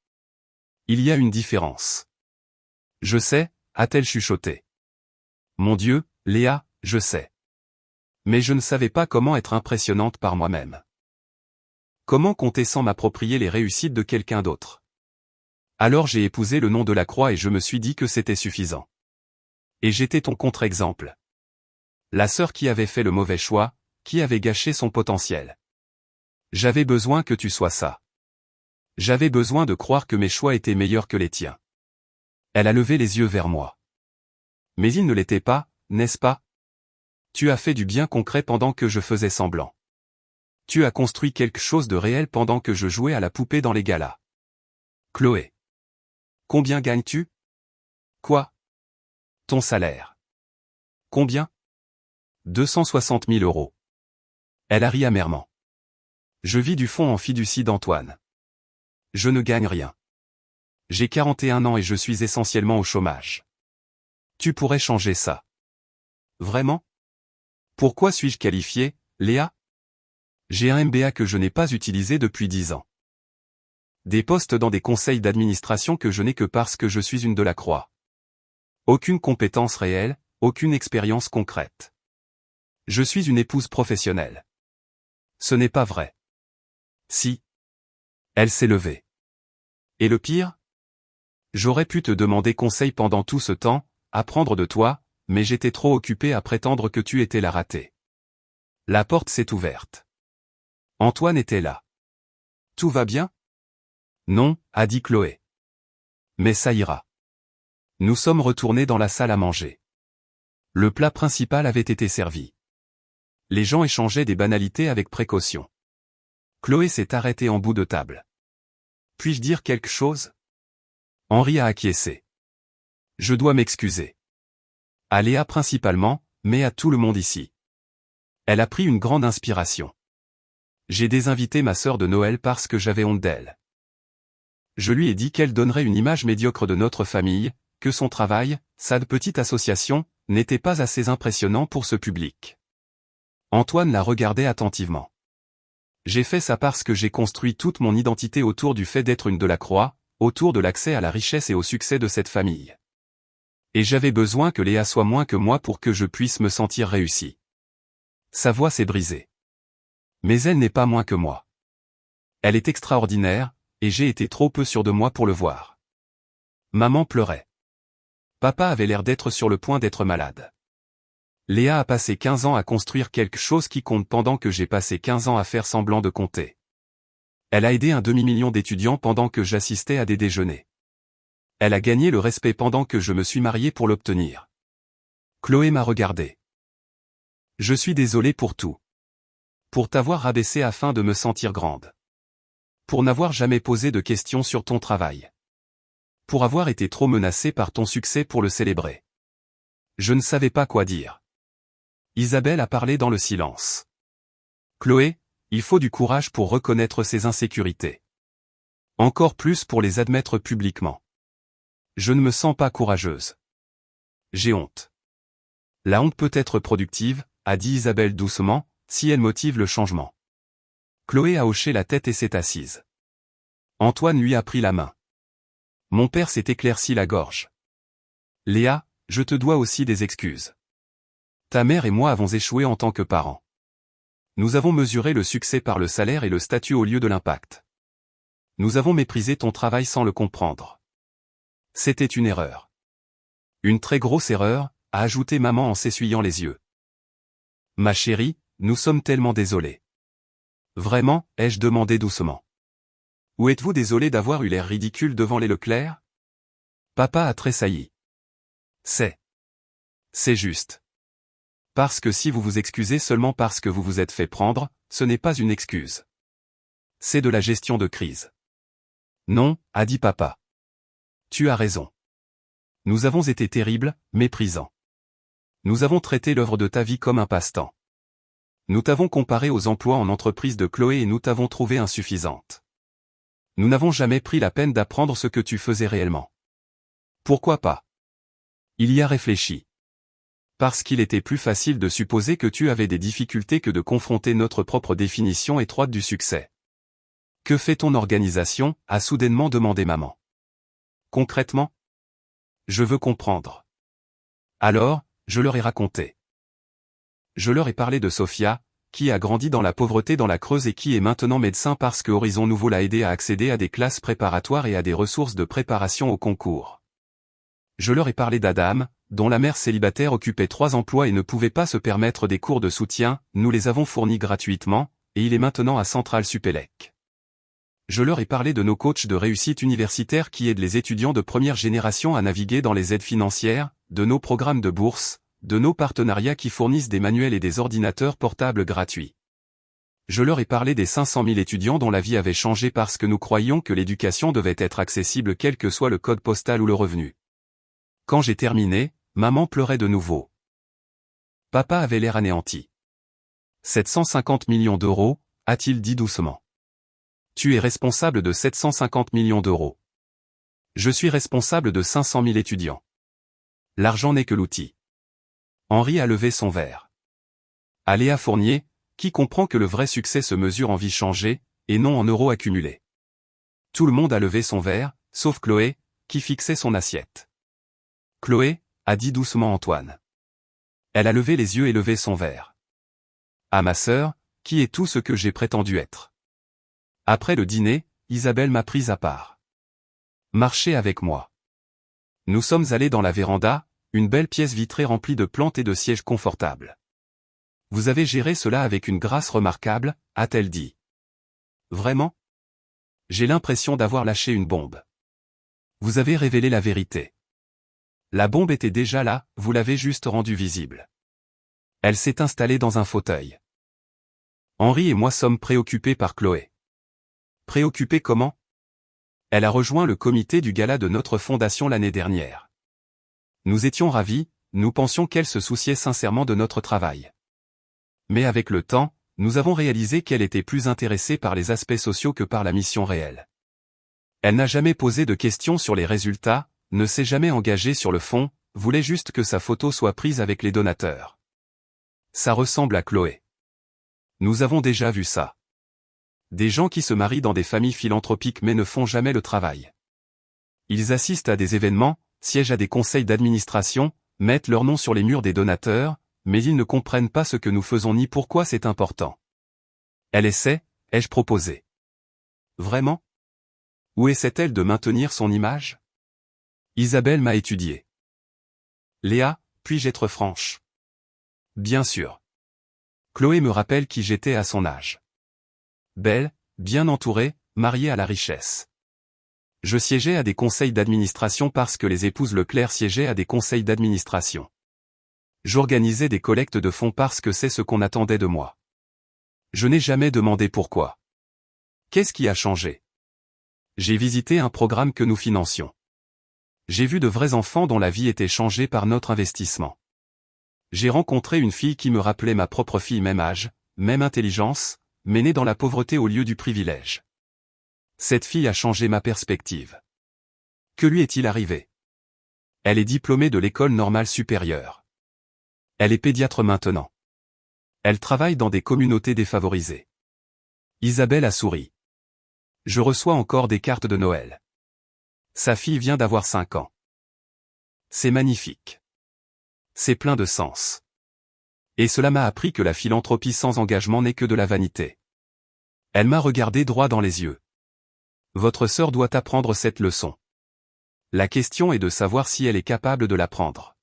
Il y a une différence. Je sais, a-t-elle chuchoté. Mon Dieu, Léa, je sais. Mais je ne savais pas comment être impressionnante par moi-même. Comment compter sans m'approprier les réussites de quelqu'un d'autre? Alors j'ai épousé le nom de la croix et je me suis dit que c'était suffisant. Et j'étais ton contre-exemple. La sœur qui avait fait le mauvais choix, qui avait gâché son potentiel. J'avais besoin que tu sois ça. J'avais besoin de croire que mes choix étaient meilleurs que les tiens. Elle a levé les yeux vers moi. Mais ils ne l'étaient pas, n'est-ce pas? Tu as fait du bien concret pendant que je faisais semblant. Tu as construit quelque chose de réel pendant que je jouais à la poupée dans les galas. Chloé. Combien gagnes-tu? Quoi? Ton salaire. Combien? 260 000 euros. Elle a ri amèrement. Je vis du fonds en fiducie d'Antoine. Je ne gagne rien. J'ai 41 ans et je suis essentiellement au chômage. Tu pourrais changer ça. Vraiment? Pourquoi suis-je qualifié, Léa? J'ai un MBA que je n'ai pas utilisé depuis 10 ans. Des postes dans des conseils d'administration que je n'ai que parce que je suis une Delacroix. Aucune compétence réelle, aucune expérience concrète. Je suis une épouse professionnelle. Ce n'est pas vrai. Si. Elle s'est levée. Et le pire? J'aurais pu te demander conseil pendant tout ce temps, apprendre de toi, mais j'étais trop occupé à prétendre que tu étais la ratée. La porte s'est ouverte. Antoine était là. Tout va bien? Non, a dit Chloé. Mais ça ira. Nous sommes retournés dans la salle à manger. Le plat principal avait été servi. Les gens échangeaient des banalités avec précaution. Chloé s'est arrêtée en bout de table. Puis-je dire quelque chose? Henri a acquiescé. Je dois m'excuser. À Léa principalement, mais à tout le monde ici. Elle a pris une grande inspiration. J'ai désinvité ma sœur de Noël parce que j'avais honte d'elle. Je lui ai dit qu'elle donnerait une image médiocre de notre famille, que son travail, sa petite association, n'était pas assez impressionnant pour ce public. Antoine la regardait attentivement. J'ai fait ça parce que j'ai construit toute mon identité autour du fait d'être une Delacroix, autour de l'accès à la richesse et au succès de cette famille. Et j'avais besoin que Léa soit moins que moi pour que je puisse me sentir réussi. Sa voix s'est brisée. Mais elle n'est pas moins que moi. Elle est extraordinaire, et j'ai été trop peu sûr de moi pour le voir. Maman pleurait. Papa avait l'air d'être sur le point d'être malade. Léa a passé 15 ans à construire quelque chose qui compte pendant que j'ai passé 15 ans à faire semblant de compter. Elle a aidé un demi-million d'étudiants pendant que j'assistais à des déjeuners. Elle a gagné le respect pendant que je me suis marié pour l'obtenir. Chloé m'a regardé. Je suis désolé pour tout. Pour t'avoir rabaissé afin de me sentir grande. Pour n'avoir jamais posé de questions sur ton travail. Pour avoir été trop menacé par ton succès pour le célébrer. Je ne savais pas quoi dire. Isabelle a parlé dans le silence. Chloé, il faut du courage pour reconnaître ses insécurités. Encore plus pour les admettre publiquement. Je ne me sens pas courageuse. J'ai honte. La honte peut être productive, a dit Isabelle doucement, si elle motive le changement. Chloé a hoché la tête et s'est assise. Antoine lui a pris la main. Mon père s'est éclairci la gorge. Léa, je te dois aussi des excuses. Ta mère et moi avons échoué en tant que parents. Nous avons mesuré le succès par le salaire et le statut au lieu de l'impact. Nous avons méprisé ton travail sans le comprendre. C'était une erreur. Une très grosse erreur, a ajouté maman en s'essuyant les yeux. Ma chérie, nous sommes tellement désolés. Vraiment, ai-je demandé doucement. Ou êtes-vous désolé d'avoir eu l'air ridicule devant les Leclerc? Papa a tressailli. C'est juste. Parce que si vous vous excusez seulement parce que vous vous êtes fait prendre, ce n'est pas une excuse. C'est de la gestion de crise. Non, a dit papa. Tu as raison. Nous avons été terribles, méprisants. Nous avons traité l'œuvre de ta vie comme un passe-temps. Nous t'avons comparé aux emplois en entreprise de Chloé et nous t'avons trouvée insuffisante. Nous n'avons jamais pris la peine d'apprendre ce que tu faisais réellement. Pourquoi pas? Il y a réfléchi. Parce qu'il était plus facile de supposer que tu avais des difficultés que de confronter notre propre définition étroite du succès. Que fait ton organisation? A soudainement demandé maman. Concrètement? Je veux comprendre. Alors, je leur ai raconté. Je leur ai parlé de Sophia, qui a grandi dans la pauvreté dans la Creuse et qui est maintenant médecin parce que Horizon Nouveau l'a aidé à accéder à des classes préparatoires et à des ressources de préparation au concours. Je leur ai parlé d'Adam, dont la mère célibataire occupait 3 emplois et ne pouvait pas se permettre des cours de soutien, nous les avons fournis gratuitement, et il est maintenant à Centrale Supélec. Je leur ai parlé de nos coachs de réussite universitaire qui aident les étudiants de première génération à naviguer dans les aides financières, de nos programmes de bourse, de nos partenariats qui fournissent des manuels et des ordinateurs portables gratuits. Je leur ai parlé des 500 000 étudiants dont la vie avait changé parce que nous croyions que l'éducation devait être accessible quel que soit le code postal ou le revenu. Quand j'ai terminé, maman pleurait de nouveau. Papa avait l'air anéanti. 750 millions d'euros, a-t-il dit doucement. Tu es responsable de 750 millions d'euros. Je suis responsable de 500 000 étudiants. L'argent n'est que l'outil. Henri a levé son verre. À Léa Fournier, qui comprend que le vrai succès se mesure en vie changée, et non en euros accumulés. Tout le monde a levé son verre, sauf Chloé, qui fixait son assiette. Chloé, a dit doucement Antoine. Elle a levé les yeux et levé son verre. À ma sœur, qui est tout ce que j'ai prétendu être. Après le dîner, Isabelle m'a prise à part. Marchez avec moi. Nous sommes allés dans la véranda, une belle pièce vitrée remplie de plantes et de sièges confortables. Vous avez géré cela avec une grâce remarquable, a-t-elle dit. Vraiment? J'ai l'impression d'avoir lâché une bombe. Vous avez révélé la vérité. La bombe était déjà là, vous l'avez juste rendue visible. Elle s'est installée dans un fauteuil. Henri et moi sommes préoccupés par Chloé. Préoccupés comment? Elle a rejoint le comité du gala de notre fondation l'année dernière. Nous étions ravis, nous pensions qu'elle se souciait sincèrement de notre travail. Mais avec le temps, nous avons réalisé qu'elle était plus intéressée par les aspects sociaux que par la mission réelle. Elle n'a jamais posé de questions sur les résultats, ne s'est jamais engagée sur le fond, voulait juste que sa photo soit prise avec les donateurs. Ça ressemble à Chloé. Nous avons déjà vu ça. Des gens qui se marient dans des familles philanthropiques mais ne font jamais le travail. Ils assistent à des événements, siègent à des conseils d'administration, mettent leur nom sur les murs des donateurs, mais ils ne comprennent pas ce que nous faisons ni pourquoi c'est important. Elle essaie, ai-je proposé. Vraiment? Où essaie-t-elle de maintenir son image? Isabelle m'a étudié. Léa, puis-je être franche? Bien sûr. Chloé me rappelle qui j'étais à son âge. Belle, bien entourée, mariée à la richesse. Je siégeais à des conseils d'administration parce que les épouses Leclerc siégeaient à des conseils d'administration. J'organisais des collectes de fonds parce que c'est ce qu'on attendait de moi. Je n'ai jamais demandé pourquoi. Qu'est-ce qui a changé? J'ai visité un programme que nous financions. J'ai vu de vrais enfants dont la vie était changée par notre investissement. J'ai rencontré une fille qui me rappelait ma propre fille, même âge, même intelligence, mais née dans la pauvreté au lieu du privilège. Cette fille a changé ma perspective. Que lui est-il arrivé? Elle est diplômée de l'école normale supérieure. Elle est pédiatre maintenant. Elle travaille dans des communautés défavorisées. Isabelle a souri. Je reçois encore des cartes de Noël. Sa fille vient d'avoir 5 ans. C'est magnifique. C'est plein de sens. Et cela m'a appris que la philanthropie sans engagement n'est que de la vanité. Elle m'a regardé droit dans les yeux. Votre sœur doit apprendre cette leçon. La question est de savoir si elle est capable de l'apprendre.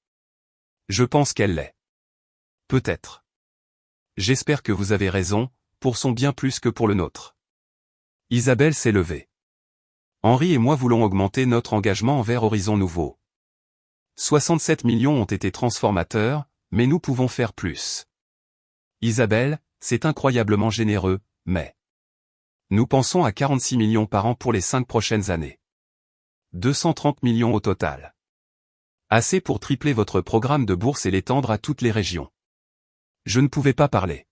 Je pense qu'elle l'est. Peut-être. J'espère que vous avez raison, pour son bien plus que pour le nôtre. Isabelle s'est levée. Henri et moi voulons augmenter notre engagement envers Horizon Nouveau. 67 millions ont été transformateurs, mais nous pouvons faire plus. Isabelle, c'est incroyablement généreux, mais... Nous pensons à 46 millions par an pour les 5 prochaines années. 230 millions au total. Assez pour tripler votre programme de bourse et l'étendre à toutes les régions. Je ne pouvais pas parler.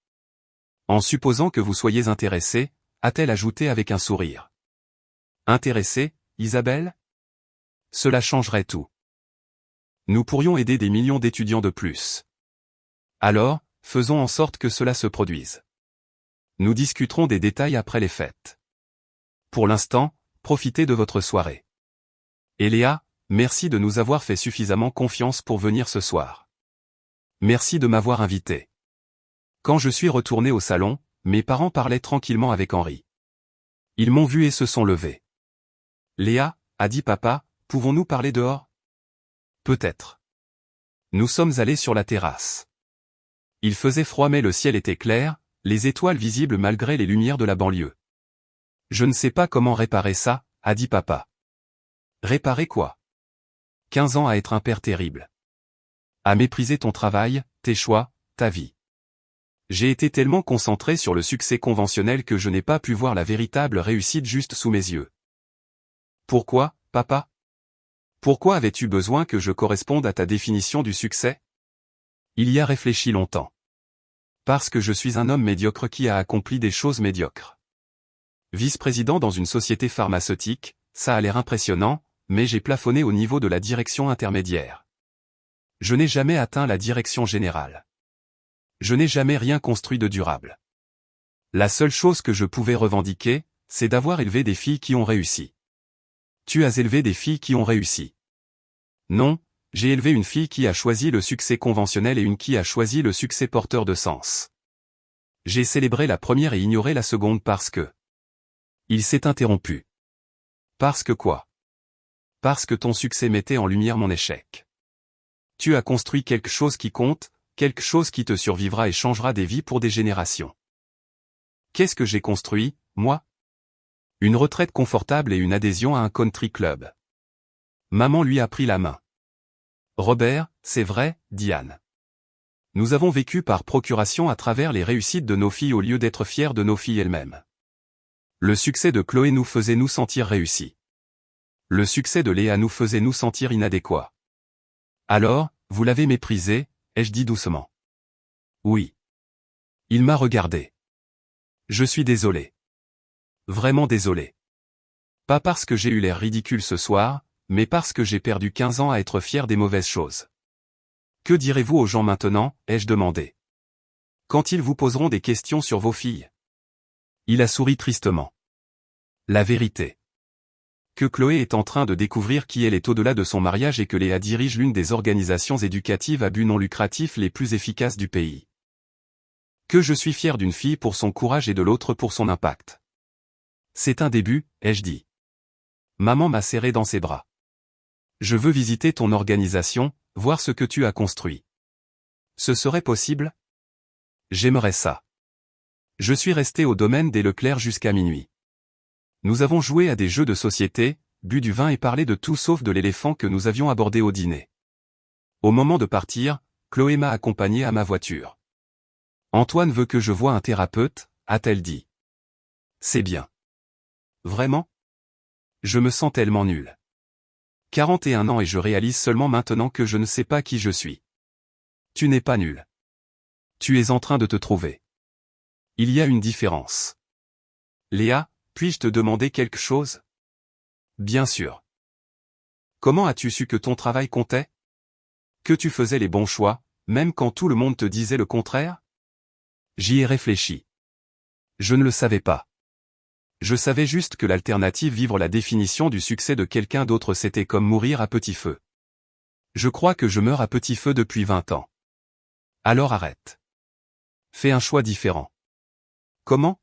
En supposant que vous soyez intéressé, a-t-elle ajouté avec un sourire. Intéressé, Isabelle? Cela changerait tout. Nous pourrions aider des millions d'étudiants de plus. Alors, faisons en sorte que cela se produise. Nous discuterons des détails après les fêtes. Pour l'instant, profitez de votre soirée. Et Léa, merci de nous avoir fait suffisamment confiance pour venir ce soir. Merci de m'avoir invité. Quand je suis retourné au salon, mes parents parlaient tranquillement avec Henri. Ils m'ont vu et se sont levés. Léa, a dit papa, pouvons-nous parler dehors? Peut-être. Nous sommes allés sur la terrasse. Il faisait froid mais le ciel était clair, les étoiles visibles malgré les lumières de la banlieue. Je ne sais pas comment réparer ça, a dit papa. Réparer quoi? 15 ans à être un père terrible. À mépriser ton travail, tes choix, ta vie. J'ai été tellement concentré sur le succès conventionnel que je n'ai pas pu voir la véritable réussite juste sous mes yeux. Pourquoi, papa? Pourquoi avais-tu besoin que je corresponde à ta définition du succès? Il y a réfléchi longtemps. Parce que je suis un homme médiocre qui a accompli des choses médiocres. Vice-président dans une société pharmaceutique, ça a l'air impressionnant, mais j'ai plafonné au niveau de la direction intermédiaire. Je n'ai jamais atteint la direction générale. Je n'ai jamais rien construit de durable. La seule chose que je pouvais revendiquer, c'est d'avoir élevé des filles qui ont réussi. Tu as élevé des filles qui ont réussi. Non, j'ai élevé une fille qui a choisi le succès conventionnel et une qui a choisi le succès porteur de sens. J'ai célébré la première et ignoré la seconde parce que... Il s'est interrompu. Parce que quoi? Parce que ton succès mettait en lumière mon échec. Tu as construit quelque chose qui compte, quelque chose qui te survivra et changera des vies pour des générations. Qu'est-ce que j'ai construit, moi? Une retraite confortable et une adhésion à un country club. Maman lui a pris la main. Robert, c'est vrai, dit Anne. Nous avons vécu par procuration à travers les réussites de nos filles au lieu d'être fiers de nos filles elles-mêmes. Le succès de Chloé nous faisait nous sentir réussis. Le succès de Léa nous faisait nous sentir inadéquats. Alors, vous l'avez méprisé, ai-je dit doucement. Oui. Il m'a regardé. Je suis désolé. Vraiment désolé. Pas parce que j'ai eu l'air ridicule ce soir, mais parce que j'ai perdu 15 ans à être fier des mauvaises choses. Que direz-vous aux gens maintenant, ai-je demandé. Quand ils vous poseront des questions sur vos filles. Il a souri tristement. La vérité. Que Chloé est en train de découvrir qui elle est au-delà de son mariage et que Léa dirige l'une des organisations éducatives à but non lucratif les plus efficaces du pays. Que je suis fier d'une fille pour son courage et de l'autre pour son impact. C'est un début, ai-je dit. Maman m'a serré dans ses bras. Je veux visiter ton organisation, voir ce que tu as construit. Ce serait possible? J'aimerais ça. Je suis resté au domaine des Leclerc jusqu'à minuit. Nous avons joué à des jeux de société, bu du vin et parlé de tout sauf de l'éléphant que nous avions abordé au dîner. Au moment de partir, Chloé m'a accompagné à ma voiture. Antoine veut que je voie un thérapeute, a-t-elle dit. C'est bien. Vraiment? Je me sens tellement nul. 41 ans et je réalise seulement maintenant que je ne sais pas qui je suis. Tu n'es pas nul. Tu es en train de te trouver. Il y a une différence. Léa, puis-je te demander quelque chose? Bien sûr. Comment as-tu su que ton travail comptait? Que tu faisais les bons choix, même quand tout le monde te disait le contraire? J'y ai réfléchi. Je ne le savais pas. Je savais juste que l'alternative vivre la définition du succès de quelqu'un d'autre c'était comme mourir à petit feu. Je crois que je meurs à petit feu depuis 20 ans. Alors arrête. Fais un choix différent. Comment?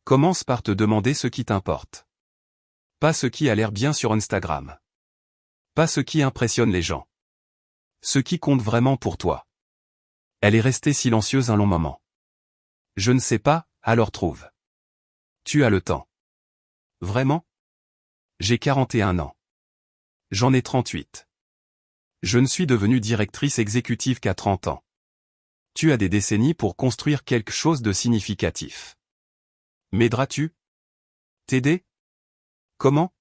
Commence par te demander ce qui t'importe. Pas ce qui a l'air bien sur Instagram. Pas ce qui impressionne les gens. Ce qui compte vraiment pour toi. Elle est restée silencieuse un long moment. Je ne sais pas, alors trouve. Tu as le temps. Vraiment? J'ai 41 ans. J'en ai 38. Je ne suis devenue directrice exécutive qu'à 30 ans. Tu as des décennies pour construire quelque chose de significatif. M'aideras-tu? T'aider? Comment?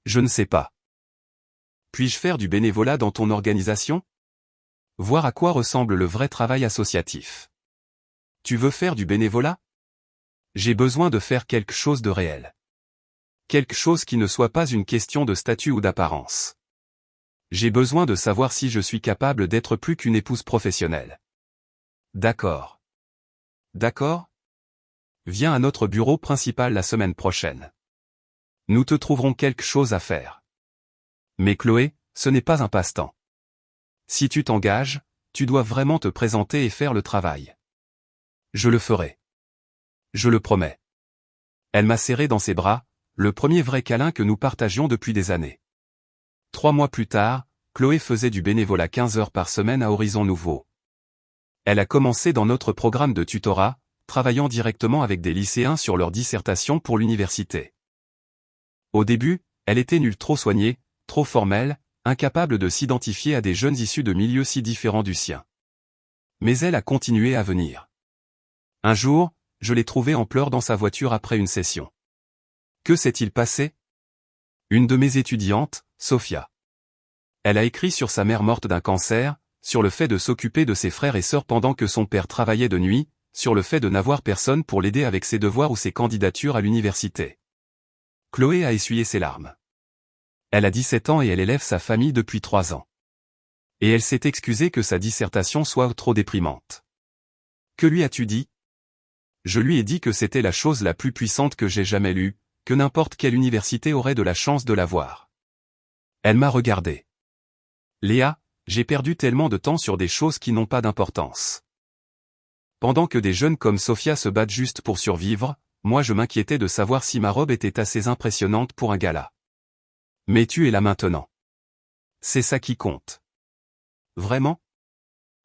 Je ne sais pas. Puis-je faire du bénévolat dans ton organisation? Voir à quoi ressemble le vrai travail associatif. Tu veux faire du bénévolat? J'ai besoin de faire quelque chose de réel. Quelque chose qui ne soit pas une question de statut ou d'apparence. J'ai besoin de savoir si je suis capable d'être plus qu'une épouse professionnelle. D'accord. D'accord? Viens à notre bureau principal la semaine prochaine. Nous te trouverons quelque chose à faire. Mais Chloé, ce n'est pas un passe-temps. Si tu t'engages, tu dois vraiment te présenter et faire le travail. Je le ferai. Je le promets. Elle m'a serré dans ses bras, le premier vrai câlin que nous partagions depuis des années. 3 mois plus tard, Chloé faisait du bénévolat 15 heures par semaine à Horizon Nouveau. Elle a commencé dans notre programme de tutorat, travaillant directement avec des lycéens sur leur dissertation pour l'université. Au début, elle était nulle, trop soignée, trop formelle, incapable de s'identifier à des jeunes issus de milieux si différents du sien. Mais elle a continué à venir. Un jour, je l'ai trouvée en pleurs dans sa voiture après une session. Que s'est-il passé? Une de mes étudiantes, Sophia. Elle a écrit sur sa mère morte d'un cancer, sur le fait de s'occuper de ses frères et sœurs pendant que son père travaillait de nuit, sur le fait de n'avoir personne pour l'aider avec ses devoirs ou ses candidatures à l'université. Chloé a essuyé ses larmes. Elle a 17 ans et elle élève sa famille depuis 3 ans. Et elle s'est excusée que sa dissertation soit trop déprimante. Que lui as-tu dit? Je lui ai dit que c'était la chose la plus puissante que j'ai jamais lue, que n'importe quelle université aurait de la chance de l'avoir. Elle m'a regardé. Léa, j'ai perdu tellement de temps sur des choses qui n'ont pas d'importance. Pendant que des jeunes comme Sophia se battent juste pour survivre, moi je m'inquiétais de savoir si ma robe était assez impressionnante pour un gala. Mais tu es là maintenant. C'est ça qui compte. Vraiment?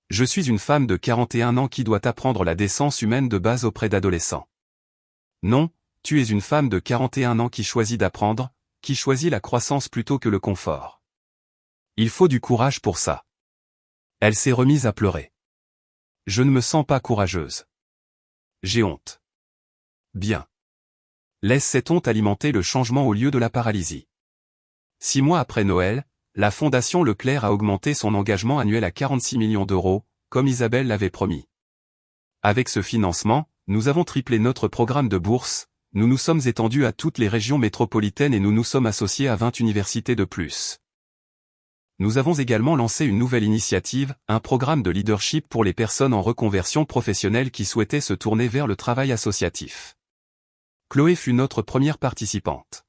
Je suis une femme de 41 ans qui doit apprendre la décence humaine de base auprès d'adolescents. Non, tu es une femme de 41 ans qui choisit d'apprendre, qui choisit la croissance plutôt que le confort. Il faut du courage pour ça. Elle s'est remise à pleurer. Je ne me sens pas courageuse. J'ai honte. Bien. Laisse cette honte alimenter le changement au lieu de la paralysie. 6 mois après Noël, la Fondation Leclerc a augmenté son engagement annuel à 46 millions d'euros, comme Isabelle l'avait promis. Avec ce financement, nous avons triplé notre programme de bourse, nous nous sommes étendus à toutes les régions métropolitaines et nous nous sommes associés à 20 universités de plus. Nous avons également lancé une nouvelle initiative, un programme de leadership pour les personnes en reconversion professionnelle qui souhaitaient se tourner vers le travail associatif. Chloé fut notre première participante.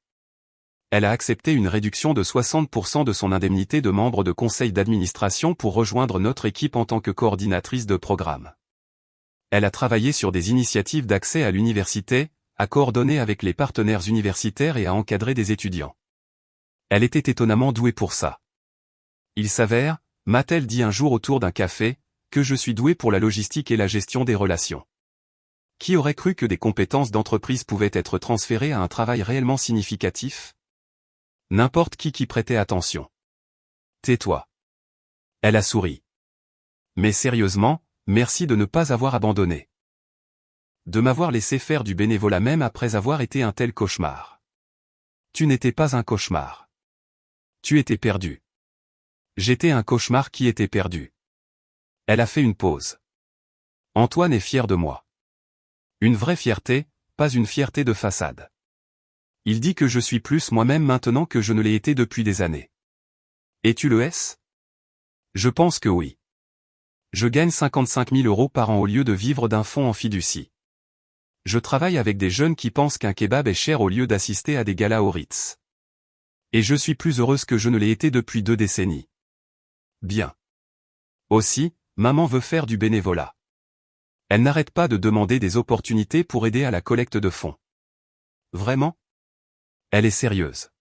Elle a accepté une réduction de 60% de son indemnité de membre de conseil d'administration pour rejoindre notre équipe en tant que coordinatrice de programme. Elle a travaillé sur des initiatives d'accès à l'université, a coordonné avec les partenaires universitaires et a encadré des étudiants. Elle était étonnamment douée pour ça. Il s'avère, m'a-t-elle dit un jour autour d'un café, que je suis douée pour la logistique et la gestion des relations. Qui aurait cru que des compétences d'entreprise pouvaient être transférées à un travail réellement significatif? N'importe qui prêtait attention. Tais-toi. Elle a souri. Mais sérieusement, merci de ne pas avoir abandonné. De m'avoir laissé faire du bénévolat même après avoir été un tel cauchemar. Tu n'étais pas un cauchemar. Tu étais perdu. J'étais un cauchemar qui était perdu. Elle a fait une pause. Antoine est fier de moi. Une vraie fierté, pas une fierté de façade. Il dit que je suis plus moi-même maintenant que je ne l'ai été depuis des années. Et tu le es? Je pense que oui. Je gagne 55 000 euros par an au lieu de vivre d'un fonds en fiducie. Je travaille avec des jeunes qui pensent qu'un kebab est cher au lieu d'assister à des galas au Ritz. Et je suis plus heureuse que je ne l'ai été depuis 2 décennies. Bien. Aussi, maman veut faire du bénévolat. Elle n'arrête pas de demander des opportunités pour aider à la collecte de fonds. Vraiment? Elle est sérieuse.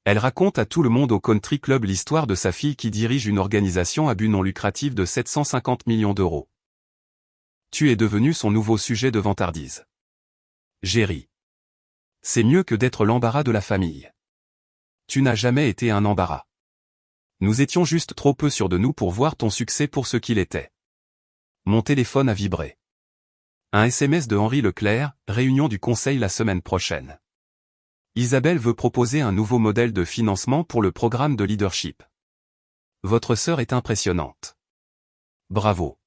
Elle raconte à tout le monde au Country Club l'histoire de sa fille qui dirige une organisation à but non lucratif de 750 millions d'euros. Tu es devenu son nouveau sujet de vantardise. J'ai ri. C'est mieux que d'être l'embarras de la famille. Tu n'as jamais été un embarras. Nous étions juste trop peu sûrs de nous pour voir ton succès pour ce qu'il était. Mon téléphone a vibré. Un SMS de Henri Leclerc, réunion du conseil la semaine prochaine. Isabelle veut proposer un nouveau modèle de financement pour le programme de leadership. Votre sœur est impressionnante. Bravo.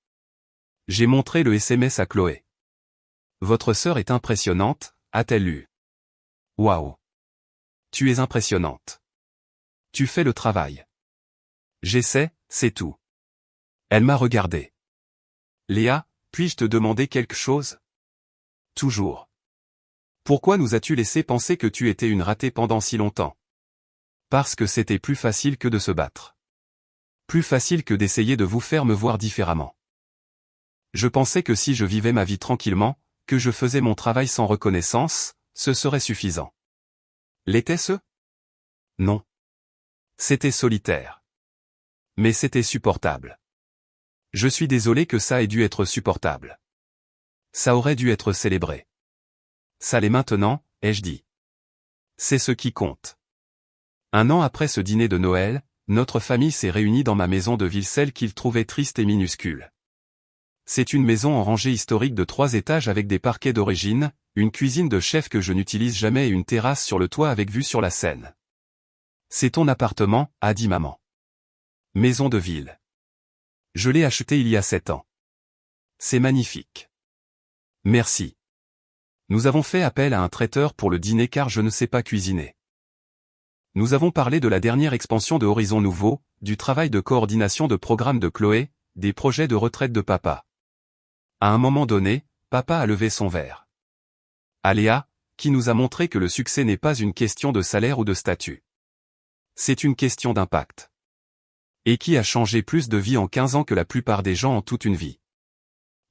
J'ai montré le SMS à Chloé. Votre sœur est impressionnante, a-t-elle lu. Waouh. Tu es impressionnante. Tu fais le travail. J'essaie, c'est tout. Elle m'a regardé. Léa, puis-je te demander quelque chose? Toujours. Pourquoi nous as-tu laissé penser que tu étais une ratée pendant si longtemps? Parce que c'était plus facile que de se battre. Plus facile que d'essayer de vous faire me voir différemment. Je pensais que si je vivais ma vie tranquillement, que je faisais mon travail sans reconnaissance, ce serait suffisant. L'était-ce? Non. C'était solitaire. Mais c'était supportable. Je suis désolé que ça ait dû être supportable. Ça aurait dû être célébré. Ça l'est maintenant, ai-je dit. C'est ce qui compte. 1 an après ce dîner de Noël, notre famille s'est réunie dans ma maison de ville, celle qu'il trouvait triste et minuscule. C'est une maison en rangée historique de 3 étages avec des parquets d'origine, une cuisine de chef que je n'utilise jamais et une terrasse sur le toit avec vue sur la Seine. C'est ton appartement, a dit maman. Maison de ville. Je l'ai acheté il y a 7 ans. C'est magnifique. Merci. Nous avons fait appel à un traiteur pour le dîner car je ne sais pas cuisiner. Nous avons parlé de la dernière expansion de Horizon Nouveau, du travail de coordination de programme de Chloé, des projets de retraite de papa. À un moment donné, papa a levé son verre. À Léa, qui nous a montré que le succès n'est pas une question de salaire ou de statut. C'est une question d'impact. Et qui a changé plus de vie en 15 ans que la plupart des gens en toute une vie.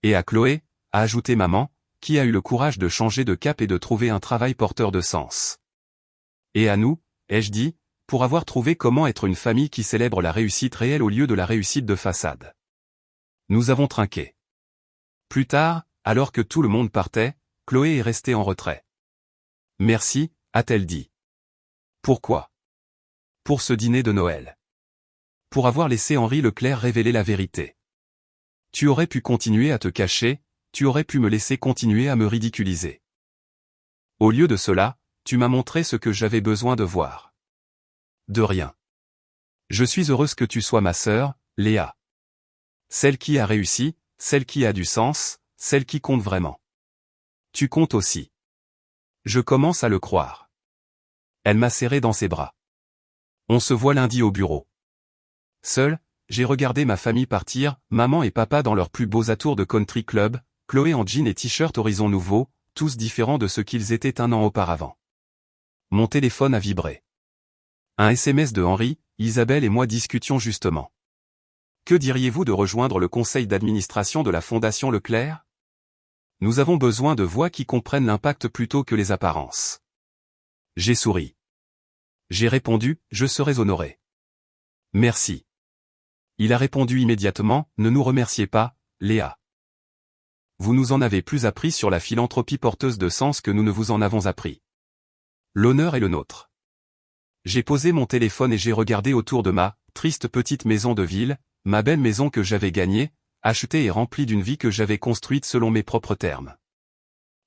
Et à Chloé, a ajouté maman, qui a eu le courage de changer de cap et de trouver un travail porteur de sens. Et à nous, ai-je dit, pour avoir trouvé comment être une famille qui célèbre la réussite réelle au lieu de la réussite de façade. Nous avons trinqué. Plus tard, alors que tout le monde partait, Chloé est restée en retrait. Merci, a-t-elle dit. Pourquoi? Pour ce dîner de Noël. pour avoir laissé Henri Leclerc révéler la vérité. Tu aurais pu continuer à te cacher, tu aurais pu me laisser continuer à me ridiculiser. Au lieu de cela, tu m'as montré ce que j'avais besoin de voir. De rien. Je suis heureuse que tu sois ma sœur, Léa. Celle qui a réussi, celle qui a du sens, celle qui compte vraiment. Tu comptes aussi. Je commence à le croire. Elle m'a serré dans ses bras. On se voit lundi au bureau. Seul, j'ai regardé ma famille partir, maman et papa dans leurs plus beaux atours de country club, Chloé en jean et t-shirt horizon nouveau, tous différents de ce qu'ils étaient un an auparavant. Mon téléphone a vibré. Un SMS de Henri, Isabelle et moi discutions justement. Que diriez-vous de rejoindre le conseil d'administration de la Fondation Leclerc? Nous avons besoin de voix qui comprennent l'impact plutôt que les apparences. J'ai souri. J'ai répondu, je serais honoré. Merci. Il a répondu immédiatement, ne nous remerciez pas, Léa. Vous nous en avez plus appris sur la philanthropie porteuse de sens que nous ne vous en avons appris. L'honneur est le nôtre. J'ai posé mon téléphone et j'ai regardé autour de ma triste petite maison de ville, ma belle maison que j'avais gagnée, achetée et remplie d'une vie que j'avais construite selon mes propres termes.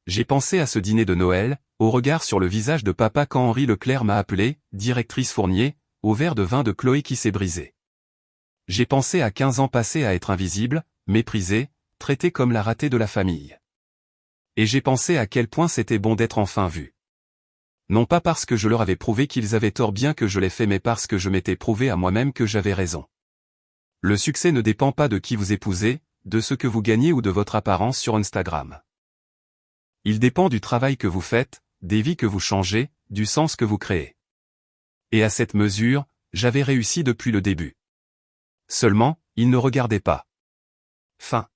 J'ai pensé à ce dîner de Noël, au regard sur le visage de papa quand Henri Leclerc m'a appelé, directrice Fournier, au verre de vin de Chloé qui s'est brisé. J'ai pensé à 15 ans passés à être invisible, méprisé, traité comme la ratée de la famille. Et j'ai pensé à quel point c'était bon d'être enfin vu. Non pas parce que je leur avais prouvé qu'ils avaient tort bien que je l'ai fait mais parce que je m'étais prouvé à moi-même que j'avais raison. Le succès ne dépend pas de qui vous épousez, de ce que vous gagnez ou de votre apparence sur Instagram. Il dépend du travail que vous faites, des vies que vous changez, du sens que vous créez. Et à cette mesure, j'avais réussi depuis le début. Seulement, ils ne regardaient pas. Fin.